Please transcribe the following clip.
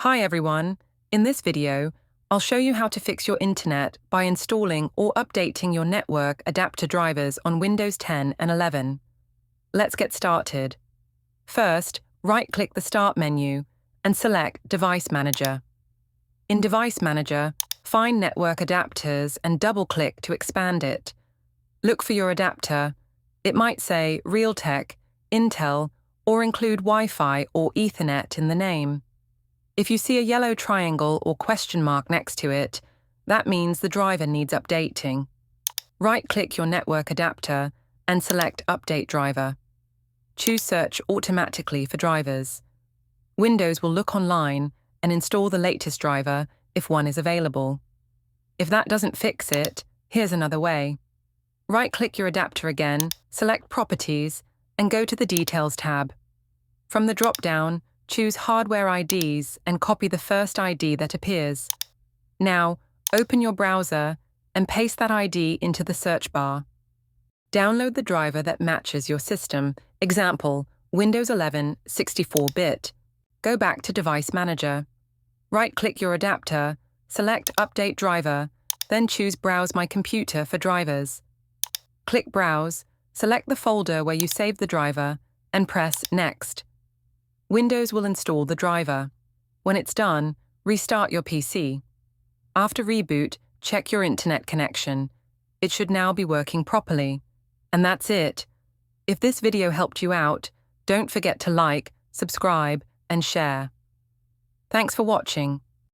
Hi everyone, in this video, I'll show you how to fix your internet by installing or updating your network adapter drivers on Windows 10 and 11. Let's get started. First, right-click the Start menu and select Device Manager. In Device Manager, find Network Adapters and double-click to expand it. Look for your adapter. It might say Realtek, Intel, or include Wi-Fi or Ethernet in the name. If you see a yellow triangle or question mark next to it, that means the driver needs updating. Right-click your network adapter and select Update Driver. Choose Search automatically for drivers. Windows will look online and install the latest driver if one is available. If that doesn't fix it, here's another way. Right-click your adapter again, select Properties, and go to the Details tab. From the drop-down, choose Hardware IDs and copy the first ID that appears. Now, open your browser and paste that ID into the search bar. Download the driver that matches your system, example, Windows 11 64-bit. Go back to Device Manager. Right-click your adapter, select Update Driver, then choose Browse My Computer for drivers. Click Browse, select the folder where you saved the driver, and press Next. Windows will install the driver. When it's done, restart your PC. After reboot, check your internet connection. It should now be working properly. And that's it. If this video helped you out, don't forget to like, subscribe, and share. Thanks for watching.